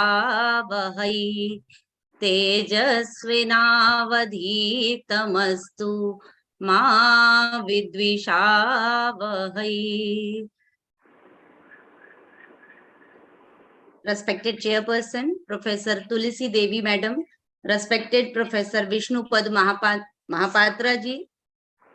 आवहै तेजस्विनावधीतमस्तु मा विद्विषावहै. Respected Chairperson, Professor Tulsi Devi Madam, respected Professor Vishnupad Mahapatra ji,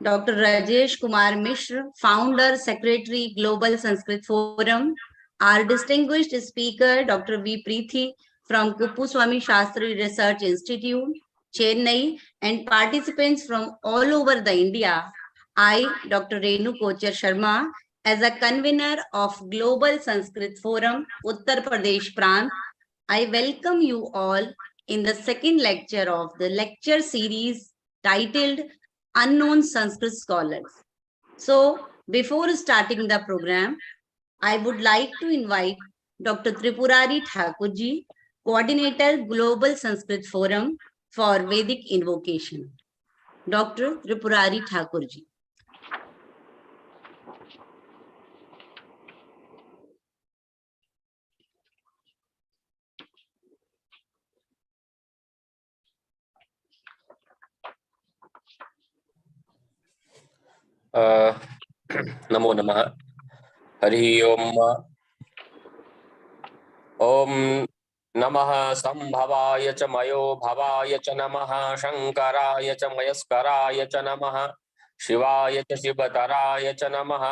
Dr. Rajesh Kumar Mishra, Founder, Secretary, Global Sanskrit Forum, our distinguished speaker, Dr. V. Preeti from Kuppuswamy Shastri Research Institute, Chennai, and participants from all over the India. I, Dr. Renu Kochar Sharma, as a convener of Global Sanskrit Forum, Uttar Pradesh Prant, I welcome you all in the second lecture of the lecture series titled Unknown Sanskrit Scholars. So, before starting the program, I would like to invite Dr. Tripurari Thakurji, Coordinator Global Sanskrit Forum for Vedic Invocation. Dr. Tripurari Thakurji. नमो नमः. हरि ओम. ओम नमः संभवाय च मयो भवाय च नमः. शंकराय च मयस्कराय च नमः. शिवाय च शिवतराय च नमः.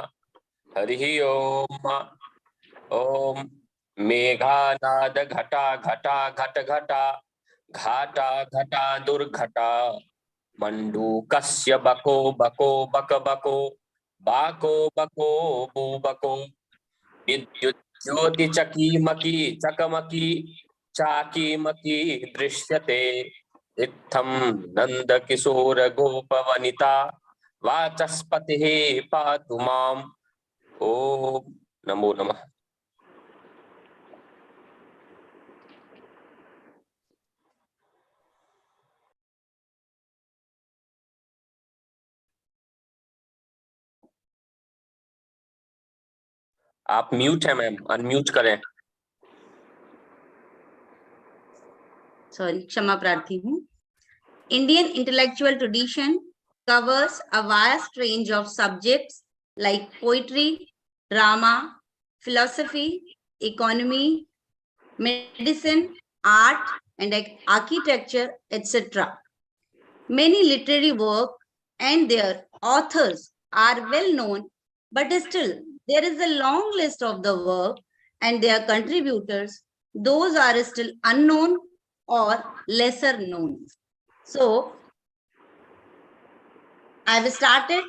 हरि ओम. ओम मेघानाद घटा घटा घट घटा घाटा घटा दुर्घटा मंडूकस्य बको बको बक बको बाको बको बू बको विद्युत ज्योति चकीमकी चकमकी चाकीमकी दृश्यते इत्थं नंद किशोर गोप वनिता वाचस्पतिः पातु माम्. ओम नमो नमः. आप म्यूट है मैम, अनम्यूट करें. Sorry, क्षमा प्रार्थी हूँ. Indian intellectual tradition covers a vast range of subjects like poetry, drama, philosophy, economy, medicine, art, and architecture, etc. Many literary works and their authors are well known, but still there is a long list of the work and their contributors. Those are still unknown or lesser known. So, I have started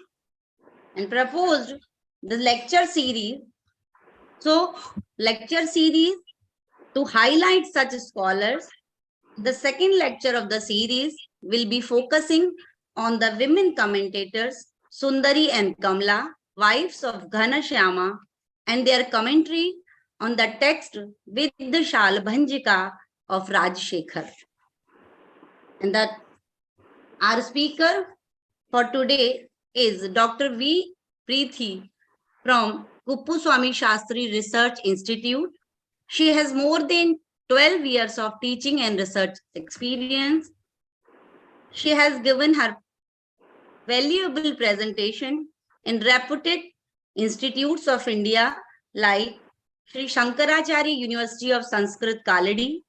and proposed the lecture series. So, lecture series to highlight such scholars. The second lecture of the series will be focusing on the women commentators, Sundari and Kamala, wives of Ghanashyama, and their commentary on the text with the Shalbhanjika of Rajshekhar. And that our speaker for today is Dr. V. Preeti from Kuppuswamy Shastri Research Institute. She has more than 12 years of teaching and research experience. She has given her valuable presentation in reputed institutes of India like Sri Shankaracharya University of Sanskrit Kaladi,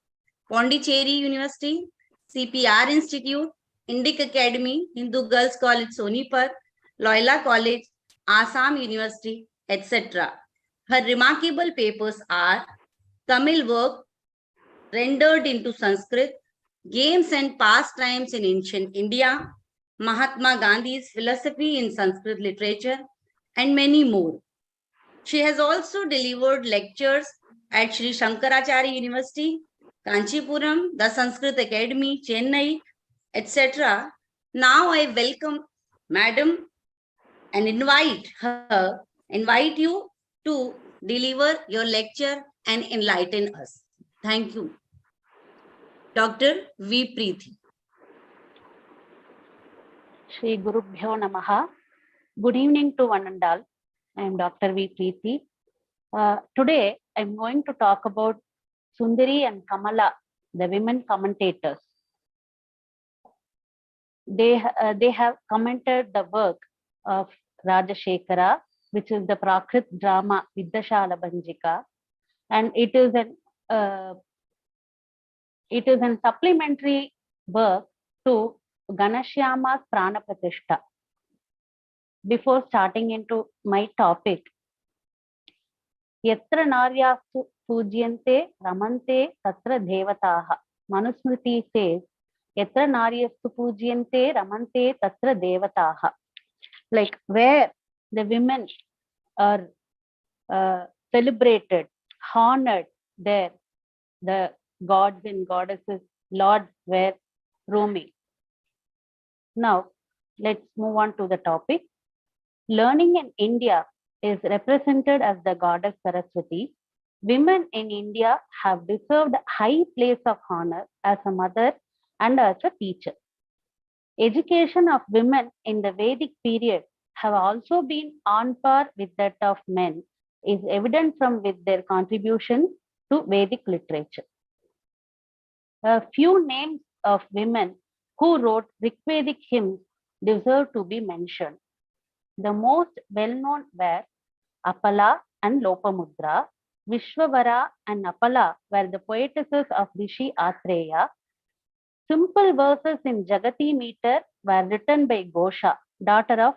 Pondicherry University, CPR Institute, Indic Academy, Hindu Girls College Sonipat, Loyola College, Assam University, etc. Her remarkable papers are Tamil work rendered into Sanskrit, Games and Pastimes in Ancient India, Mahatma Gandhi's Philosophy in Sanskrit Literature, and many more. She has also delivered lectures at Sri Shankaracharya University, Kanchipuram, the Sanskrit Academy, Chennai, etc. Now I welcome Madam and invite you to deliver your lecture and enlighten us. Thank you. Dr. V. Preeti. Shri Gurubhyo Namaha. Good evening to one and all. I am Dr. V. Preeti. Today, I am going to talk about Sundari and Kamala, the women commentators. They have commented the work of Rajashekara, which is the Prakrit drama Vidyashala Banjika, and it is an supplementary work to Ganashyama's Prana Pratishta. Before starting into my topic, Yatra Naryastu Pujyante Ramante Tatra Devataha. Manusmriti says, Yatra Naryastu Pujyante Ramante Tatra Devataha. Like where the women are celebrated, honored, there the gods and goddesses, lords were roaming. Now, let's move on to the topic. Learning in India is represented as the goddess Saraswati. Women in India have deserved a high place of honor as a mother and as a teacher. Education of women in the Vedic period have also been on par with that of men, is evident from with their contribution to Vedic literature. A few names of women who wrote Rigvedic hymns deserve to be mentioned. The most well-known were Apala and Lopamudra. Vishwavara and Apala were the poetesses of Rishi Atreya. Simple verses in Jagati meter were written by Gosha, daughter of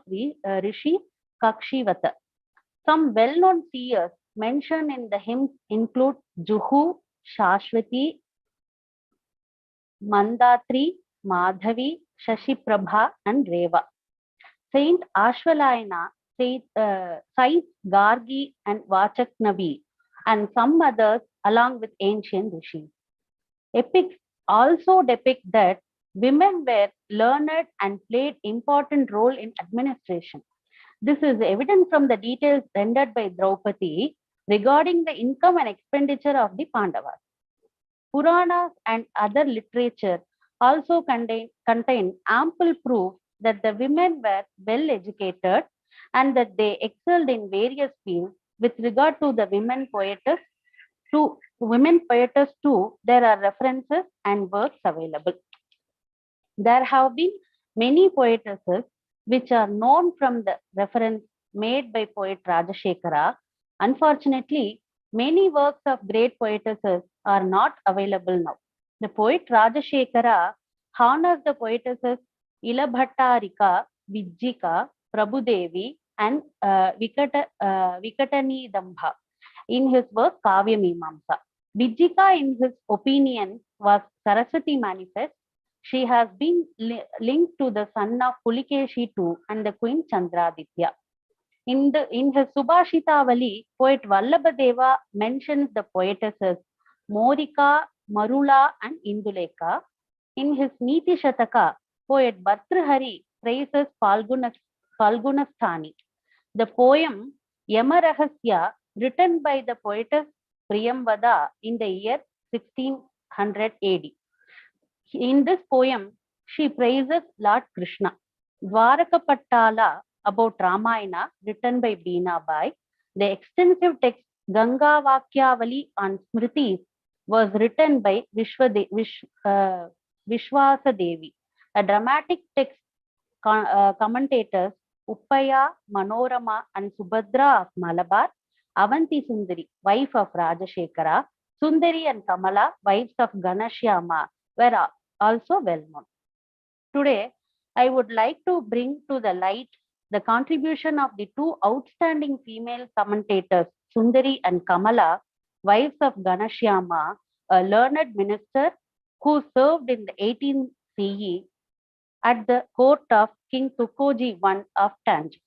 Rishi Kakshivata. Some well-known seers mentioned in the hymns include Juhu, Shashwati, Mandatri, Madhavi, Shashiprabha, and Reva. Saint Ashwalayana cites Gargi and Vachaknavi and some others along with ancient rishis. Epics also depict that women were learned and played important role in administration. This is evident from the details rendered by Draupadi regarding the income and expenditure of the Pandavas. Puranas and other literature also contain ample proof that the women were well educated and that they excelled in various fields. With regard to the women poetess too, there are references and works available. There have been many poetesses which are known from the reference made by poet Rajashekara. Unfortunately, many works of great poetesses are not available now. The poet Rajashekara honors the poetesses Ilabhattarika, Vijjika, Prabhudevi, and Vikatani Dambha in his work Kavya Mimamsa. Vijjika, in his opinion, was Saraswati manifest. She has been linked to the son of Pulikeshi II and the queen Chandraditya. In his Subhashitavali, poet Vallabhadeva mentions the poetesses Morika, Marula, and Induleka. In his Niti Shataka, poet Bhartrhari praises Falgunasthani. The poem Yamarahasya, written by the poetess Priyamvada in the year 1600 AD. In this poem, she praises Lord Krishna. Dwarakapattala, about Ramayana, written by Beenabai. The extensive text Ganga Vakyavali on Smritis was written by Vishwasa Devi. A dramatic text commentators Uppaya, Manorama, and Subhadra of Malabar, Avanti Sundari, wife of Rajashekara, Sundari and Kamala, wives of Ganashyama, were also well known. Today, I would like to bring to the light the contribution of the two outstanding female commentators, Sundari and Kamala, wives of Ganashyama, a learned minister who served in the 18th CE at the court of King Tukoji I of Tanjore.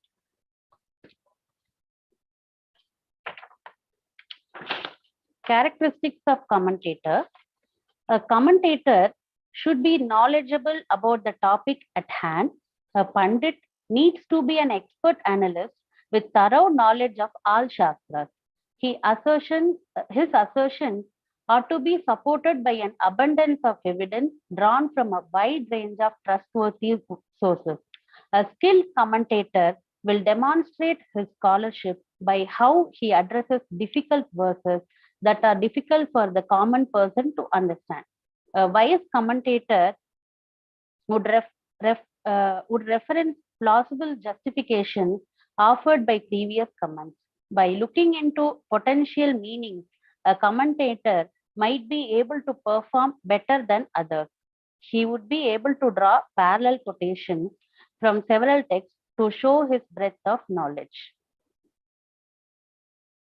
Characteristics of commentator. A commentator should be knowledgeable about the topic at hand. A Pandit needs to be an expert analyst with thorough knowledge of all Shastras. His assertions ought to be supported by an abundance of evidence drawn from a wide range of trustworthy sources. A skilled commentator will demonstrate his scholarship by how he addresses difficult verses that are difficult for the common person to understand. A wise commentator would reference plausible justifications offered by previous comments. By looking into potential meanings, a commentator might be able to perform better than others. He would be able to draw parallel quotations from several texts to show his breadth of knowledge.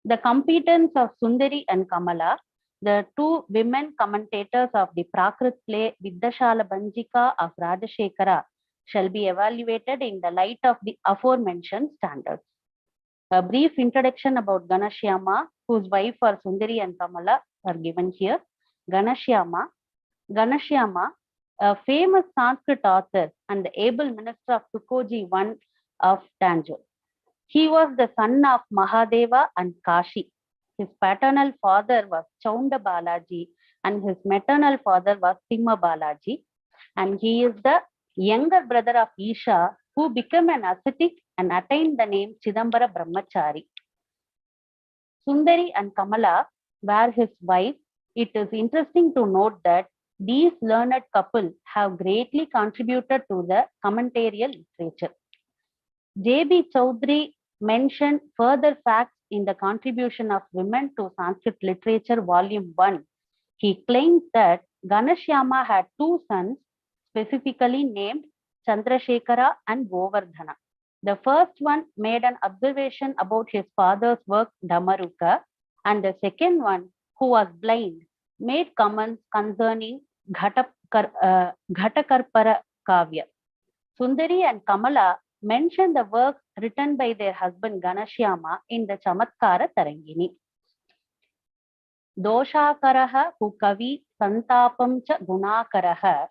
The competence of Sundari and Kamala, the two women commentators of the Prakrit play Vidyashala Banjika of Rajashekara, shall be evaluated in the light of the aforementioned standards. A brief introduction about Ganashyama, whose wife are Sundari and Kamala, are given here. Ganashyama, a famous Sanskrit author and the able minister of Tukoji I of Tanjore. He was the son of Mahadeva and Kashi. His paternal father was Chaunda Balaji and his maternal father was Timma Balaji. And he is the younger brother of Isha, who became an ascetic and attained the name Chidambara Brahmachari. Sundari and Kamala were his wives. It is interesting to note that these learned couple have greatly contributed to the commentarial literature. J.B. Chaudhary mentioned further facts in the contribution of women to Sanskrit literature, volume 1. He claims that Ganashyama had two sons, specifically named Chandrasekhara and Govardhana. The first one made an observation about his father's work, Dhamaruka, and the second one, who was blind, made comments concerning Ghatakarpara Kavya. Sundari and Kamala mention the works written by their husband Ganashyama in the Chamatkara Tarangini. Doshakaraha hu kavi santapam cha gunakaraha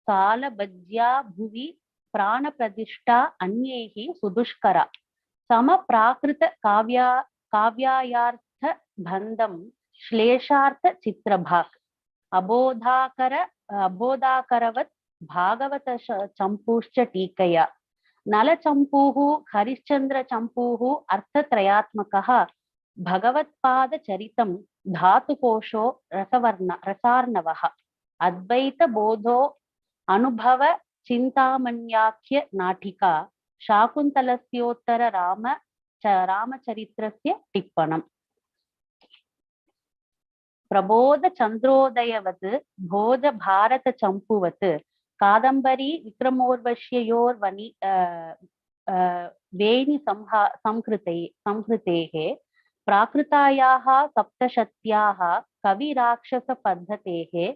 salabhajya bhuvi prana pradishta anyehi sudushkara sama prakrita kavyayartha bandham shleshartha chitrabhak abodhakaravat bhagavata champushcha tikaya Nala Champuhu, Harishchandra Champuhu, Arthatrayatmakaha, Bhagavatpada Charitam, Dhatu Kosho, Rasarnavaha, Advaita Bodho, Anubhava, Chintamanyakya Natika, Shakuntalasyottara Rama Charitrasya Tippanam. Prabodha Chandrodayavat, Bhoja Bharata Champuvat, Kadambari Vikramorvashyayor Vani Veni Samkritehe Prakritayaha Saptashatyaha Kavi Rakshasa Paddhatehe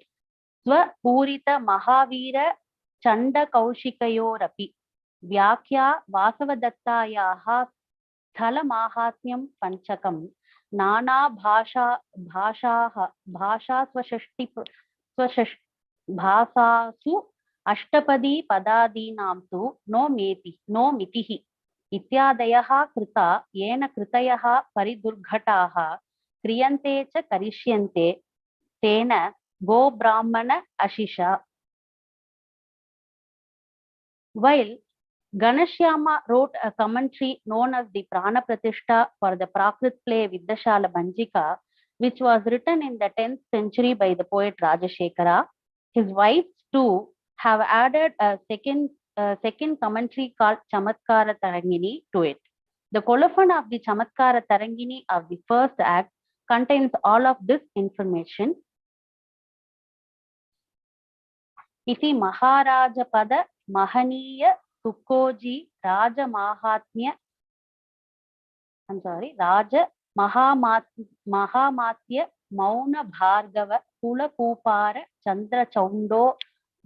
Swa Purita Mahavira Chanda Kaushikayorapi Vyakya Vasavadattayaha Thala Mahatmyam Panchakam Nana Bhasha Swashashti Bhasasu Ashtapadi Padadinam tu no mitihi Ityadayaha Krita Yena Kritayaha Paridurghataha Kriyante cha Karishyante Tena Go Brahmana Ashisha. While Ganashyama wrote a commentary known as the Prana Pratishta for the Prakrit play Vidyashala Banjika, which was written in the 10th century by the poet Rajashekara, his wives too have added a second commentary called Chamatkara Tarangini to it. The colophon of the Chamatkara Tarangini of the first act contains all of this information. Iti Maharajapada Mahaniya Tukoji Raja Mahatmya Raja Mahamatya Mauna Bhargava Kula Kupara Chandra Chaundo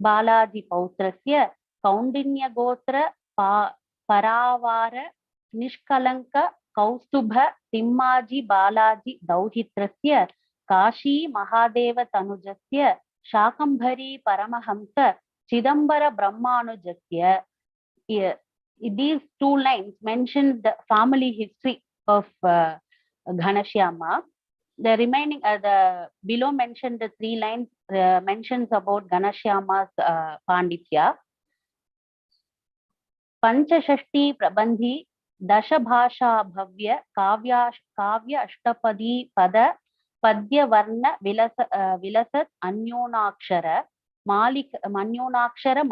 Balaji Pautrasya Kaundinya Gotra Paravara Nishkalanka Kaustubha Timmaji Balaji Dauhitrasya Kashi Mahadeva Tanujasya Shakambhari Paramahamsa Chidambara Brahmanujasya. These two lines mention the family history of Ganashyama. The remaining, the below mentioned the three lines mentions about Ganashyama's Panditya. Panchashashti Prabandhi Dasha Bhasha Bhavya Kavya Ashtapadi Pada Padya Varna Vilasat Anyonakshara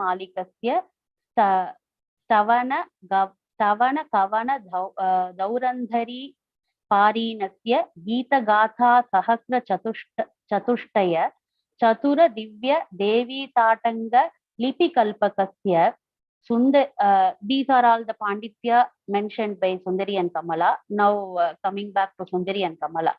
Malikasya Stavana Kavana Daurandhari Parinasya Gita Gatha Sahasra Chatushtaya Chatura Divya Devi Tatanga Lipi Kalpakasya these are all the Panditya mentioned by Sundari and Kamala. Now coming back to Sundari and Kamala.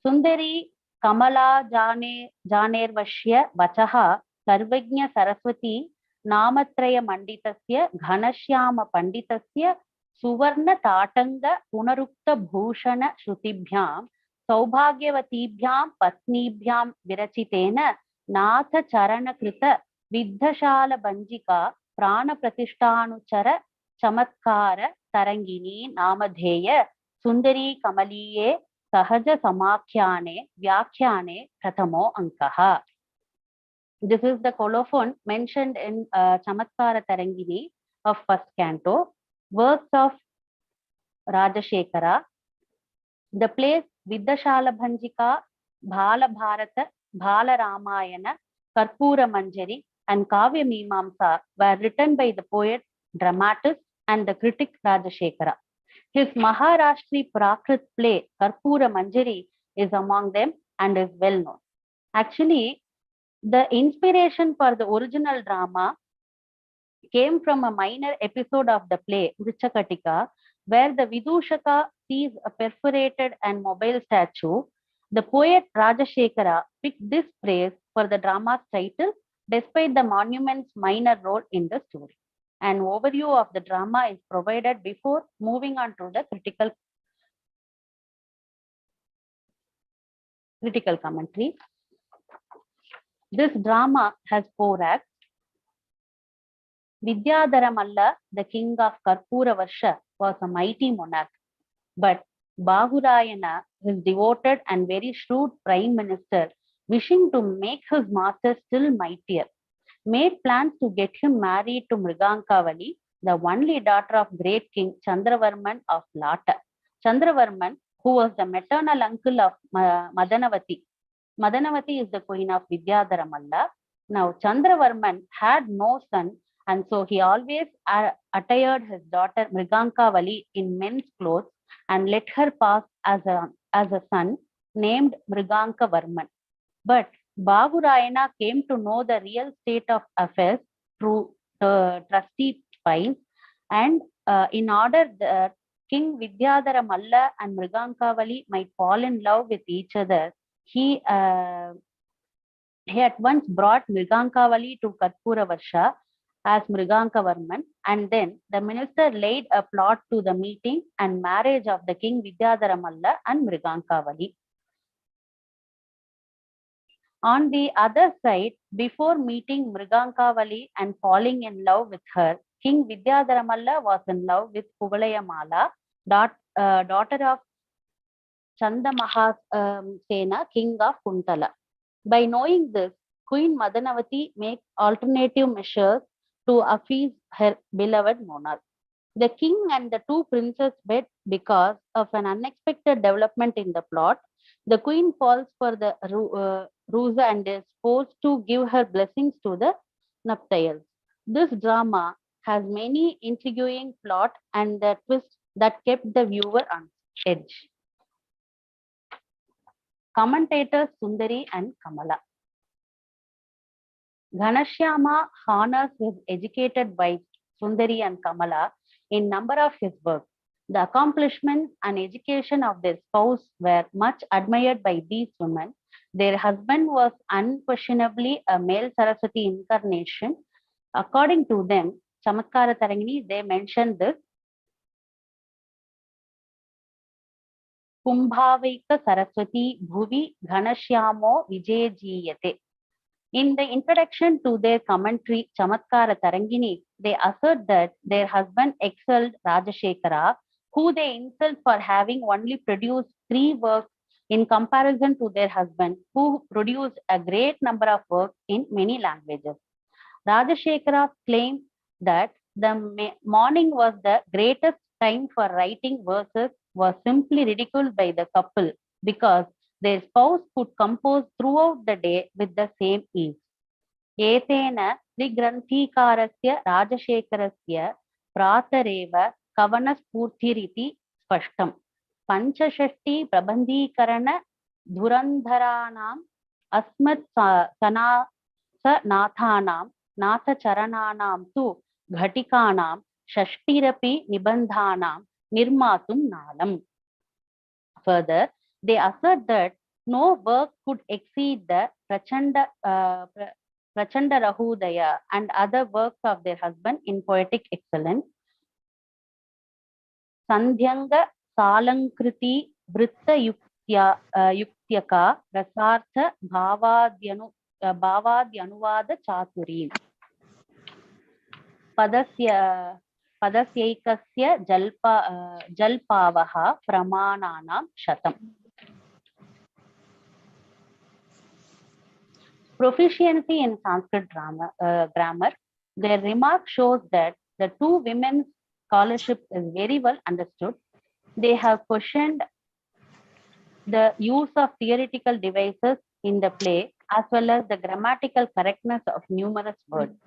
Sundari Kamala Janervashya Vachaha Sarvagnya Saraswati Namatraya Manditasya Ghanashyama Panditasya Suvarna Tatanga Punarukta Bhushana Shrutibhyam Saubhagyavatībhyam Patnibhyam Virachitena Natha Charana Krita Viddhashala Banjika Prana Pratishthanuchara Chamatkara Tarangini Namadheya Sundari Kamaliye Sahaja Samakhyane Vyakhyane Pratamo Ankaha. This is the colophon mentioned in Chamatkara Tarangini of first canto. Works of Rajashekara. The plays Viddashala Bhanjika, Bhala Bharata, Bhala Ramayana, Karpura Manjari, and Kavya Mimamsa were written by the poet, dramatist, and the critic Rajashekara. His Maharashtri Prakrit play, Karpura Manjari, is among them and is well known. Actually, the inspiration for the original drama came from a minor episode of the play, Vrichakatika, where the Vidushaka sees a perforated and mobile statue. The poet Rajashekara picked this phrase for the drama's title, despite the monument's minor role in the story. An overview of the drama is provided before moving on to the critical commentary. This drama has 4 acts. Vidyadhara Malla, the king of Karpura Varsha, was a mighty monarch, but Bahurayana, his devoted and very shrewd prime minister, wishing to make his master still mightier, made plans to get him married to Mrigankavali, the only daughter of great king Chandravarman of Lata. Chandravarman, who was the maternal uncle of Madanavati. Madanavati is the queen of Vidyadhara Malla. Now, Chandravarman had no son, and so he always attired his daughter Mrigankavali in men's clothes and let her pass as a son named Mrigankavarman. But Bahurayana came to know the real state of affairs through the trusty spies, and in order that King Vidyadhara Malla and Mrigankavali might fall in love with each other, he at once brought Mrigankavali to Karpura Varsha as Mrigankavarman, and then the minister laid a plot to the meeting and marriage of the king Vidyadhara Malla and Mrigankavali. On the other side, before meeting Mrigankavali and falling in love with her, King Vidyadhara Malla was in love with Kuvalayamala, daughter of Chandamahasena, king of Kuntala. By knowing this, Queen Madanavati makes alternative measures to appease her beloved monarch. The king and the 2 princes wed because of an unexpected development in the plot. The queen falls for the ruse and is forced to give her blessings to the nuptials. This drama has many intriguing plot and the twists that kept the viewer on edge. Commentators Sundari and Kamala. Ghanashyama honors his educated wives Sundari and Kamala in number of his works. The accomplishments and education of their spouse were much admired by these women. Their husband was unquestionably a male Saraswati incarnation. According to them, Chamatkara Tarangini, they mentioned this. Kumbhavaika Saraswati Bhuvi Ghanashyamo Vijayajiyate. In the introduction to their commentary, Chamatkara Tarangini, they assert that their husband excelled Rajashekara, who they insult for having only produced 3 works in comparison to their husband, who produced a great number of works in many languages. Rajashekara claimed that the morning was the greatest time for writing verses was simply ridiculed by the couple because Their spouse could compose throughout the day with the same ease. Etena Trigrantikarasya Rajashekarasya Pratareva Kavanasphurtiriti Spashtam. Panchashashti Prabandhikarana Dhurandharanam Asmat Nathanam Nathacharananam tu Ghatikanam Shashtirapi Nibandhanam Nirmatum Nalam. Further, they assert that no work could exceed the Prachanda Rahudaya and other works of their husband in poetic excellence. Sandhyanga Salankriti Vritta Yuktiyaka Rasartha Bhavadyanuvada Chaturi. Padasyaikasya Jalpavaha Pramananam Shatam. Proficiency in Sanskrit grammar. Their remark shows that the two women's scholarship is very well understood. They have questioned the use of theoretical devices in the play as well as the grammatical correctness of numerous words.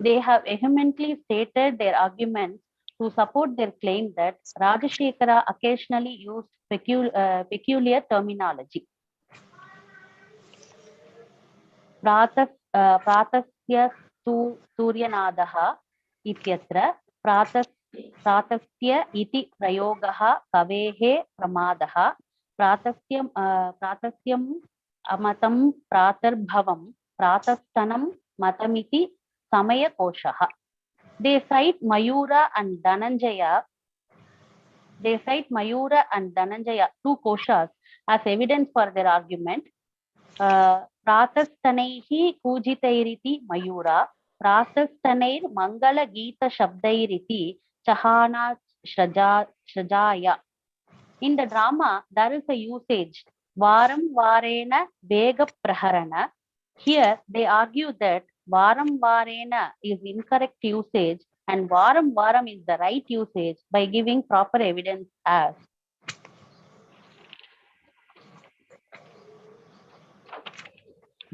They have vehemently stated their arguments to support their claim that Rajashekara occasionally used peculiar terminology. Pratasya Suryanadaha ityatra pratasya iti prayogaha kavehe pramadaha pratasyam amatam pratarbhavam pratastanam matamiti samaya koshaha. They cite Mayura and Dhananjaya, two koshas, as evidence for their argument. Pratastanaihi kujitairiti Mayura, Pratastaneir Mangala Gita Shabdairiti Chahana Shrajaya. In the drama, there is a usage Varam Varena Vega Praharana. Here, they argue that Varam Varena is incorrect usage and Varam Varam is the right usage by giving proper evidence as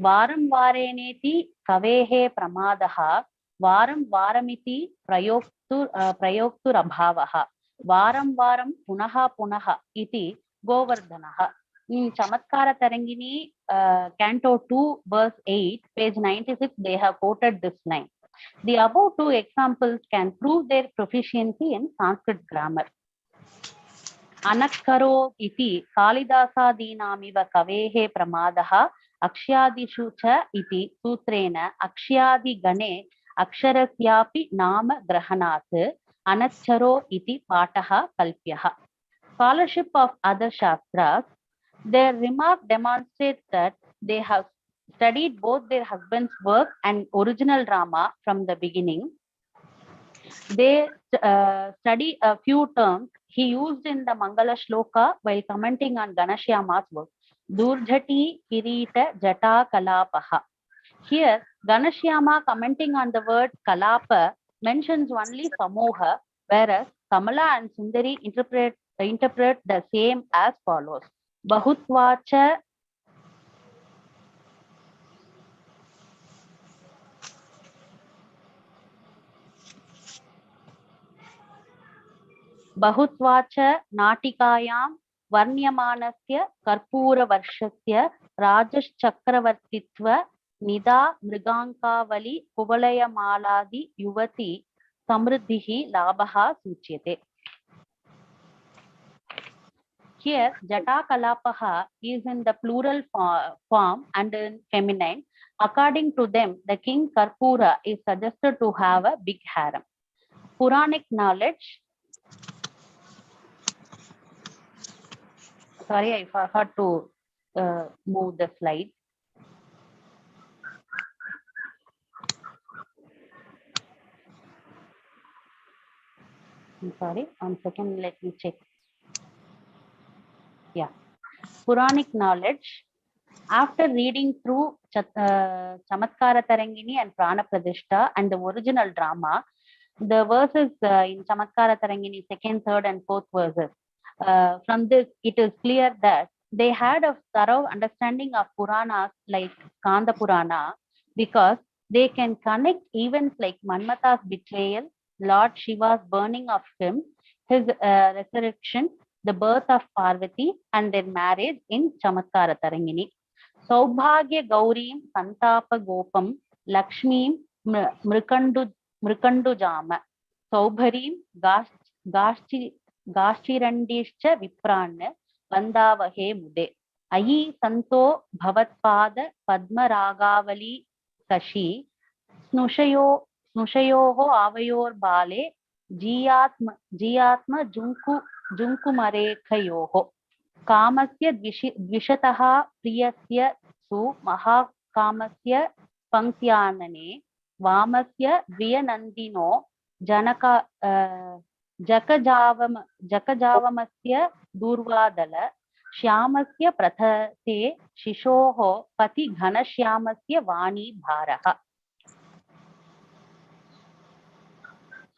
Varam Vareneti Kavehe Pramadaha Varam Varamiti Prayoktur Abhavaha Varam Varam Punaha Punaha Iti Govardhanaha. In Chamatkara Tarangini, Canto 2, verse 8, page 96, they have quoted this line. The above two examples can prove their proficiency in Sanskrit grammar. Anakkaro iti Kalidasadinamiva kavehe pramadaha akshyadishu cha iti sutrena aksyadi gane aksharasyapi nama grahanat anacharo iti pataha kalpyaha. Scholarship of other shastras. Their remark demonstrates that they have studied both their husband's work and original drama from the beginning. They study a few terms he used in the Mangala Shloka while commenting on Ganashyama's work. Durjati Kirita Jata Kalapaha. Here, Ganashyama commenting on the word Kalapa mentions only Samoha, whereas Kamala and Sundari interpret the same as follows. Bahutvacha Natikayam Varnyamanasya Karpura Varshasya Rajash Chakravartitva Nida Mrigankavali Kuvalaya Maladi Yuvati Samriddhihi Labaha Suchyate. Here, Jata Kalapaha is in the plural form and in feminine. According to them, the king Karpura is suggested to have a big harem. Puranic knowledge. Sorry, I forgot to move the slide. I'm sorry, 1 second, let me check. Yeah. Puranic knowledge. After reading through Chamatkara Tarangini and Prana Pradishta and the original drama, the verses in Chamatkara Tarangini, 2nd, 3rd, and 4th verses. From this, it is clear that they had a thorough understanding of Puranas like Kanda Purana because they can connect events like Manmatha's betrayal, Lord Shiva's burning of him, his resurrection, the birth of Parvati, and their marriage in Chamatkara Tarangini. Saubhagya Gaurim Santapa Gopam Lakshmim Mrikandu Jama Saubharim Gashirandishcha Vipranna Vandavahe Mude Ayi Santo Bhavatpada Padma Ragavali Sashi Snushayoho Avayor Bale Jiyatma Junkumarekhayoho Kamasya Dvishataha Priyasya Su Mahakamasya Panktyanane Vamasya Dviyanandino Janaka Jakajavamasya Durvadala Shyamasya Prathate Shishoho Pati Ghanashyamasya Vani Bharaha.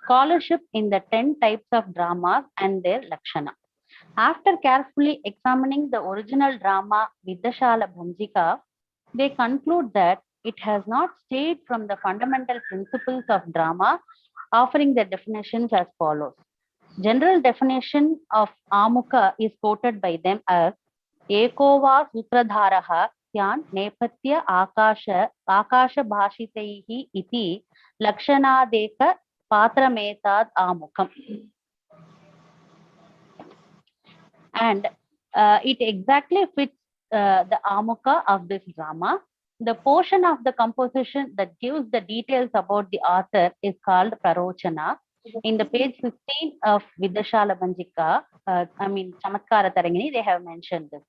Scholarship in the 10 types of dramas and their Lakshana. After carefully examining the original drama Vidyashala Bhanjika, they conclude that it has not strayed from the fundamental principles of drama, offering their definitions as follows. General definition of Amukha is quoted by them as Ekova Sutradharaha Syan Nepatya Akasha Bhashitaihi iti Lakshanadeka Patrametad Amukham. And it exactly fits the Amukha of this drama. The portion of the composition that gives the details about the author is called Prarochana. In the page 15 of Vidyashala Bhanjika, Chamatkara Tarangini, they have mentioned this.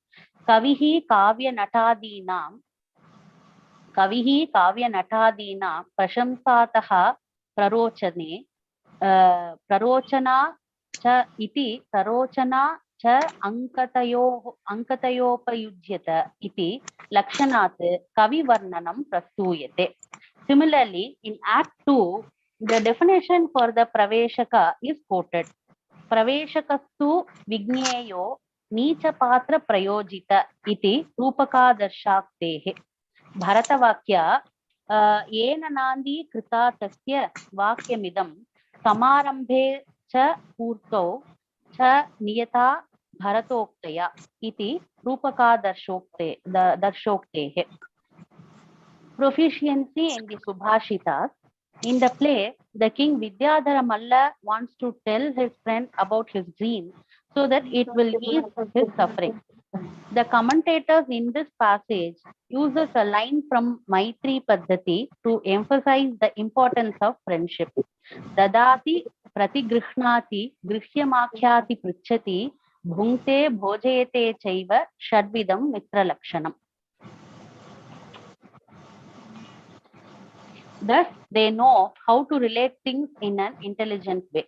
Kavihi Kavya Natadinam Prashamsataha Prarochane Prarochana cha iti Prarochana cha ankatayopayujyata iti lakshanat kavi varnanam prastuyate. Similarly, in Act 2, the definition for the praveshaka is quoted. Praveshakastu vigneyo nicha patra prayojita iti rupakadarshaktehe. Bharatavakya yena nandi krita tasya vakyamidam samarambhe cha purto cha niyata bharatoktaya iti rupaka darshoktehe. Proficiency in the Subhashitas. In the play, the king Vidyadhara Malla wants to tell his friend about his dream so that it will ease his suffering. The commentators in this passage uses a line from Maitri Paddhati to emphasize the importance of friendship. Dadati pratigrihnati grihyamakhyati pruchati bhunkte bhojayate chaiva shadvidam mitra lakshanam. Thus, they know how to relate things in an intelligent way.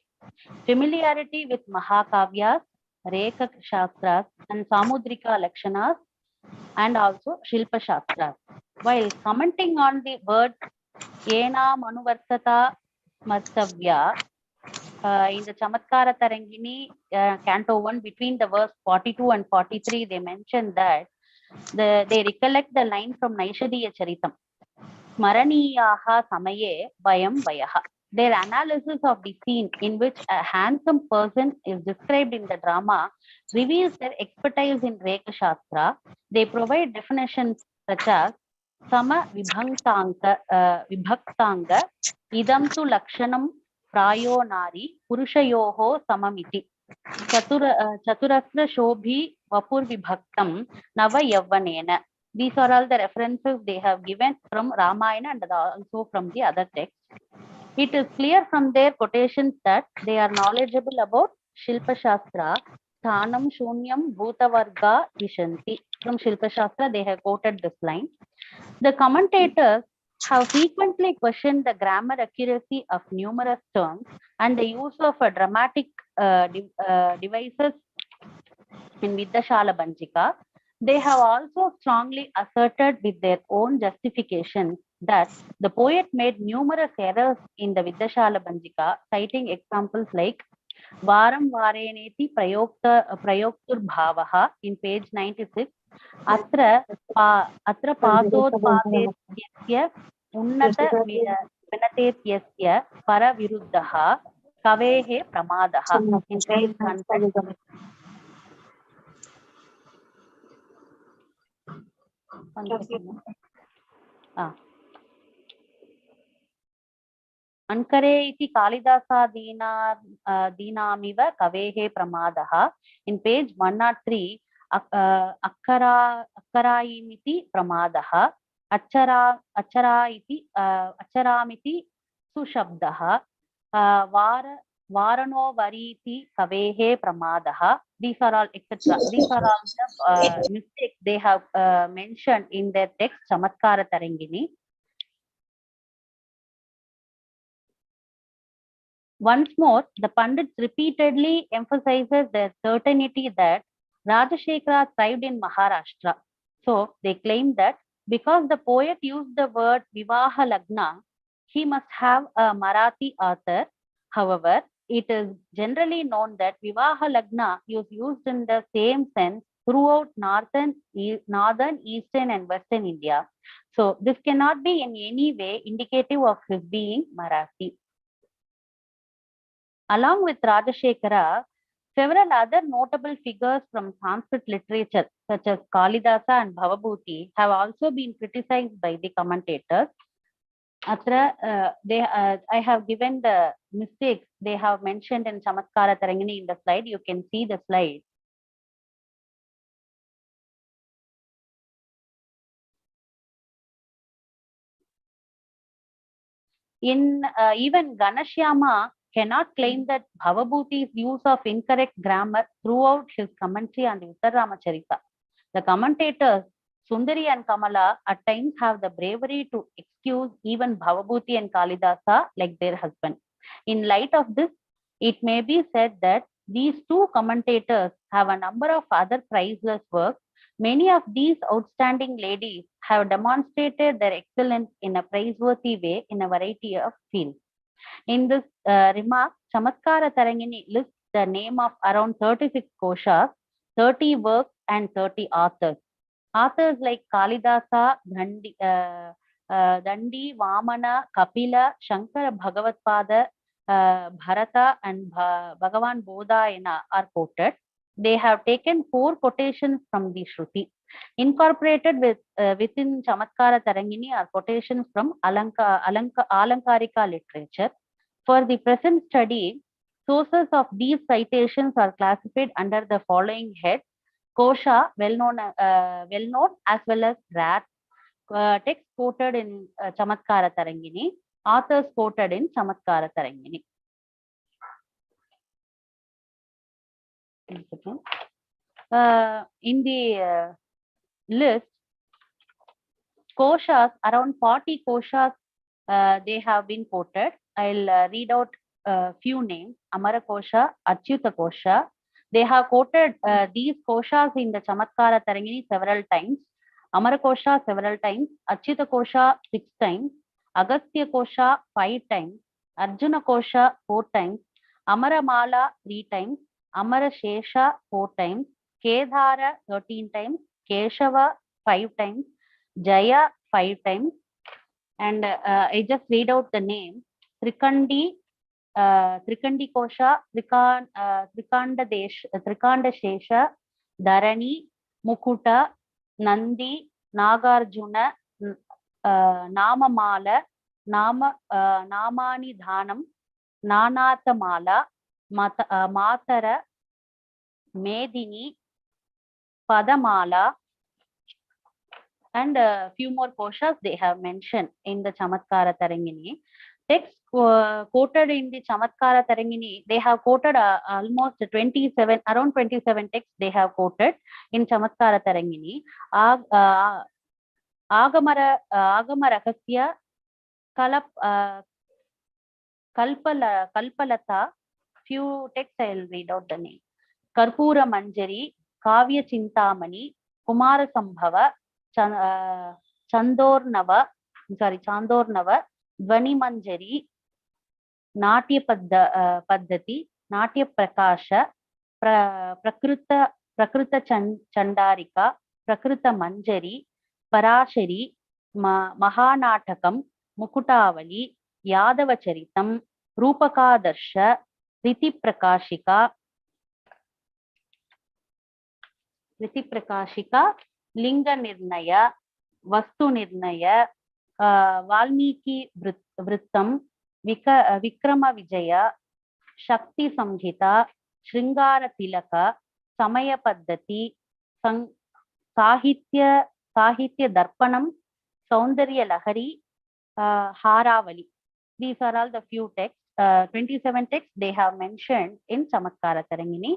Familiarity with Mahakavyas, Rekha Shastras, and Samudrika Lakshanas, and also Shilpa Shastras. While commenting on the word Yena Manuvartata Smartavya in the Chamatkara Tarangini, Canto 1, between the verse 42 and 43, they mention that they recollect the line from Naishadiya Charitam. Smaraniyaha Samaye Vayam Vayaha. Their analysis of the scene in which a handsome person is described in the drama reveals their expertise in Rekha Shastra. They provide definitions such as Sama Vibhaktanga Idam tu Lakshanam Prayo Nari Purushayoho Samamiti Chaturasra Shobhi Vapur Vibhaktam Nava Yavvanena. These are all the references they have given from Ramayana and also from the other texts. It is clear from their quotations that they are knowledgeable about Shilpa Shastra, Sthanam Shunyam Bhutavarga Vishanti. From Shilpa Shastra, they have quoted this line. The commentators have frequently questioned the grammar accuracy of numerous terms and the use of dramatic devices in Vidyashala Bhanjika. They have also strongly asserted with their own justification that the poet made numerous errors in the Vidyashala Bhanjika, citing examples like Varam vareneti prayokturbhavaha in page 96. Atra pasodpadetyasya unnata vinatetyasya paraviruddaha kavehe pramadaha in page 100. Ankare iti Kalidasa Dinamiva Kavehe Pramadaha in page 103. Akkaraimiti Pramadaha Acharamiti Sushabdaha Varano Variti Kavehe Pramadaha. These are all etc. These are all the mistakes they have mentioned in their text Chamatkara Tarangini. Once more, the Pandits repeatedly emphasizes their certainty that Rajashekara thrived in Maharashtra. So they claim that because the poet used the word Vivaha Lagna, he must have a Marathi author. However, it is generally known that Vivaha Lagna is used in the same sense throughout northern, eastern, and western India. So this cannot be in any way indicative of his being Marathi. Along with Rajashekara, several other notable figures from Sanskrit literature, such as Kalidasa and Bhavabhuti, have also been criticized by the commentators. I have given the mistakes they have mentioned in Chamatkara Tarangini in the slide. You can see the slide. In even Ganashyama cannot claim that Bhavabhuti's use of incorrect grammar throughout his commentary on the Uttarramacharita. The commentators Sundari and Kamala at times have the bravery to excuse even Bhavabhuti and Kalidasa like their husband. In light of this, it may be said that these two commentators have a number of other priceless works. Many of these outstanding ladies have demonstrated their excellence in a praiseworthy way in a variety of fields. In this remark, Chamatkara Tarangini lists the name of around 36 koshas, 30 works, and 30 authors. Authors like Kalidasa, Dandi, Vamana, Kapila, Shankara Bhagavatpada, Bharata, and Bhagavan Bodhayana are quoted. They have taken 4 quotations from the Shruti. Incorporated within Chamatkara Tarangini are quotations from Alankarika literature. For the present study, sources of these citations are classified under the following heads: Kosha, well known as well as rare. Text quoted in Chamatkara Tarangini, authors quoted in Chamatkara Tarangini. In the list, koshas, around 40 koshas, they have been quoted. I'll read out a few names: Amara Kosha, Achyuta Kosha. They have quoted these koshas in the Chamatkara Tarangini several times. Amara Kosha several times, Achyuta Kosha 6 times, Agastya Kosha 5 times, Arjuna Kosha 4 times, Amara Mala 3 times, Amara Shesha 4 times, Kedhara 13 times, Keshava 5 times, Jaya 5 times, and I just read out the name: Trikandi Kosha, Trikanda Shesha, Dharani, Mukuta, Nandi, Nagarjuna, Namamala, Namani Dhanam, Nanathamala, Matara, Medini, Padamala, and a few more koshas they have mentioned in the Chamatkara Tarangini. Text quoted in the Chamatkara Tarangini, they have quoted almost 27, around 27 texts they have quoted in Chamatkara Tarangini. Agama Rahasya, Kalpalata, few texts I'll read out the name: Karpura Manjari, Kavya Chintamani, Kumara Sambhava, Chandornava, Dvani Manjari, Natya Paddhati, Natya Prakasha, Prakrita Chandarika, Prakrita Manjari, Parashari, Mahanatakam, Mukutavali, Yadavacharitam, Rupakadarsha, Riti Prakashika, Linga Nirnaya, Vastu Nirnaya, Valmiki Vrittam, Vikrama Vijaya, Shakti Samhita, Shringara Tilaka, Samaya Paddhati, Sahitya Darpanam, Saundarya Lahari, Haravali. These are all the few texts. 27 texts they have mentioned in Chamatkara Tarangini.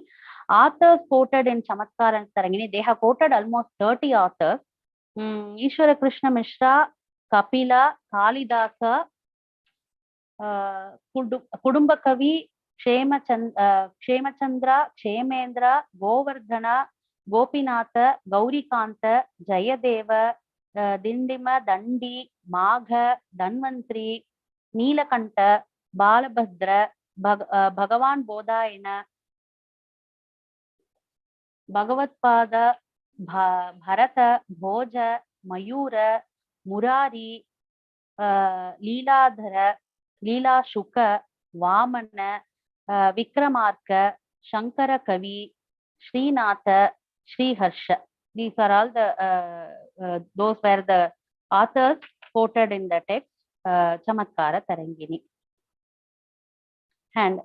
Authors quoted in Chamatkara Tarangini, they have quoted almost 30 authors. Ishwara Krishna Mishra, Kapila, Kalidasa, Kudumbakavi, Kshemachandra, Kshemendra, Govardhana, Gopinatha, Gaurikanta, Jayadeva, Dindima, Dandi, Magha, Dhanvantri, Neelakanta, Balabhadra, Bhagavan Bodhayana, Bhagavatpada, Bharata, Bhoja, Mayura, Murari, Leeladhara, Leela Shuka, Vamana, Vikramarka, Shankara Kavi, Srinatha, Sri Harsha. These are all the those were the authors quoted in the text Chamatkara Tarangini. And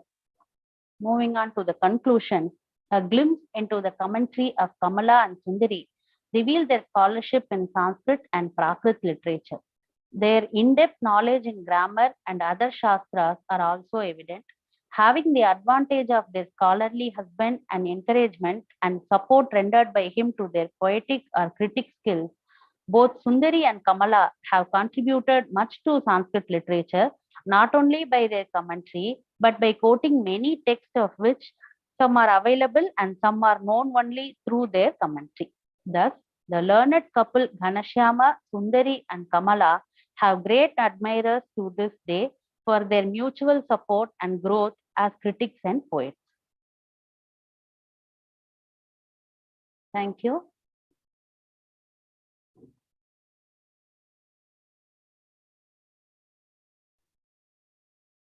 moving on to the conclusion, a glimpse into the commentary of Kamala and Sundari reveal their scholarship in Sanskrit and Prakrit literature. Their in-depth knowledge in grammar and other shastras are also evident. Having the advantage of their scholarly husband and encouragement and support rendered by him to their poetic or critic skills, both Sundari and Kamala have contributed much to Sanskrit literature, not only by their commentary, but by quoting many texts of which some are available and some are known only through their commentary. Thus, the learned couple Ghanashyama, Sundari and Kamala have great admirers to this day for their mutual support and growth as critics and poets. Thank you.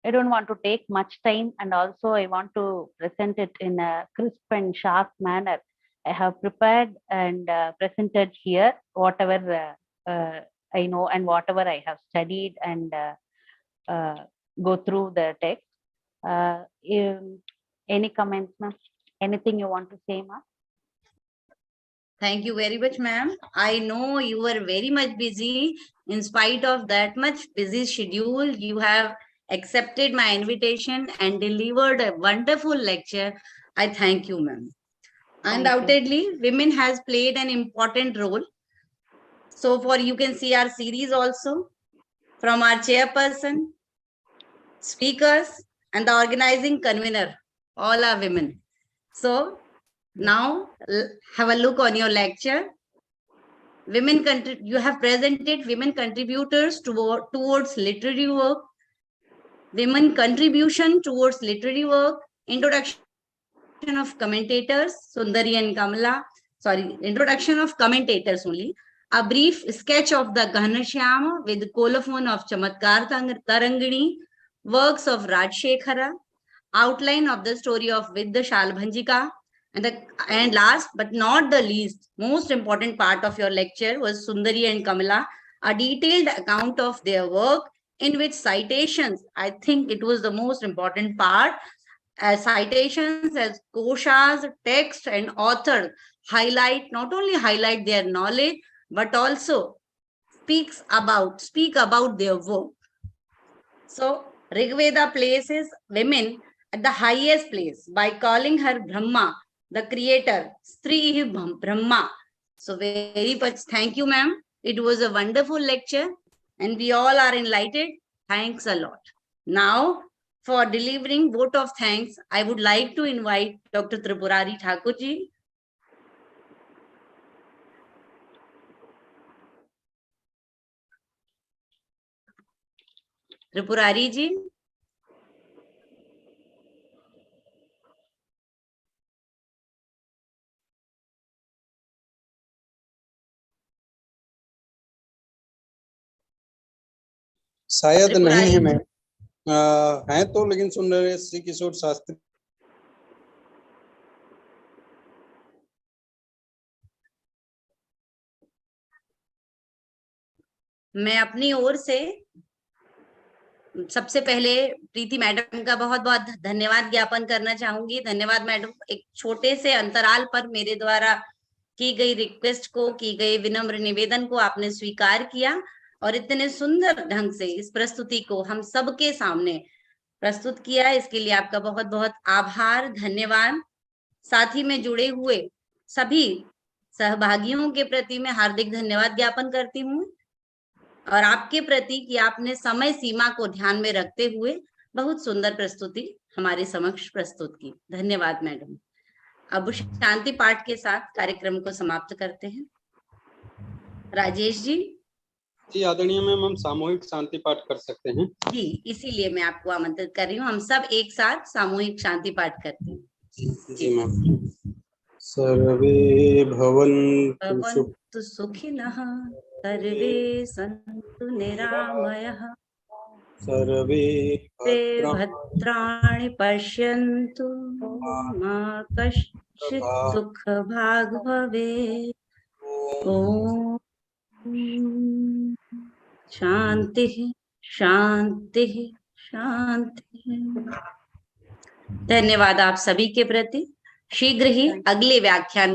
I don't want to take much time, and also I want to present it in a crisp and sharp manner. I have prepared and presented here whatever I know and whatever I have studied and go through the text. Any comments, ma'am? Anything you want to say, ma'am? Thank you very much, ma'am. I know you were very much busy. In spite of that much busy schedule, you have accepted my invitation and delivered a wonderful lecture. I thank you, ma'am. Undoubtedly, women has played an important role. So for you can see our series also from our chairperson, speakers, and the organizing convener, all are women. So now have a look on your lecture. You have presented women contributors towards literary work, women contribution towards literary work, introduction of commentators, Sundari and Kamala, introduction of commentators only, a brief sketch of the Ghanashyama with colophon of Chamatkar Tarangini, works of Rajshekhara, outline of the story of Vidya Shalbhanjika, and last but not the least, most important part of your lecture was Sundari and Kamala, a detailed account of their work in which citations, I think it was the most important part, as citations as koshas, text and author not only highlight their knowledge, but also speak about their work. So Rigveda places women at the highest place by calling her Brahma, the creator, Sri Brahma. So very much thank you, ma'am. It was a wonderful lecture and we all are enlightened. Thanks a lot. Now, for delivering vote of thanks, I would like to invite Dr. Tripurari Thakurji. Tripurari ji. शायद नहीं है Tripurari? Ma'am, है तो, लेकिन सुंदर श्री किशोर शास्त्री। मैं अपनी ओर से सबसे पहले प्रीति मैडम का बहुत बहुत धन्यवाद ज्ञापन करना चाहूंगी। धन्यवाद मैडम, एक छोटे से अंतराल पर मेरे द्वारा की गई रिक्वेस्ट को, की गई विनम्र निवेदन को आपने स्वीकार किया और इतने सुंदर ढंग से इस प्रस्तुति को हम सबके सामने प्रस्तुत किया। इसके लिए आपका बहुत बहुत आभार, धन्यवाद। साथ ही में जुड़े हुए सभी सहभागियों के प्रति मैं हार्दिक धन्यवाद ज्ञापन करती हूँ और आपके प्रति कि आपने समय सीमा को ध्यान में रखते हुए बहुत सुंदर प्रस्तुति हमारे समक्ष प्रस्तुत की। धन्यवाद मैडम। अब शांति पाठ के साथ कार्यक्रम को समाप्त करते हैं। राजेश जी। जी आदरणीय मैम, हम सामूहिक शांति पाठ कर सकते हैं। जी, इसीलिए मैं आपको आमंत्रित कर रही हूँ। हम सब एक साथ सामूहिक शांति पाठ करते हैं। जी मैम। सर्वे भवन्तु सुखिनः, सर्वे सन्तु निरामयः, सर्वे भद्राणि पश्यन्तु, मा कश्चित् दुःखभाग् भवेत्। ॐ शान्तिः शान्तिः शान्तिः। धन्यवाद आप सभी के प्रति। शीघ्र ही अगले व्याख्यान में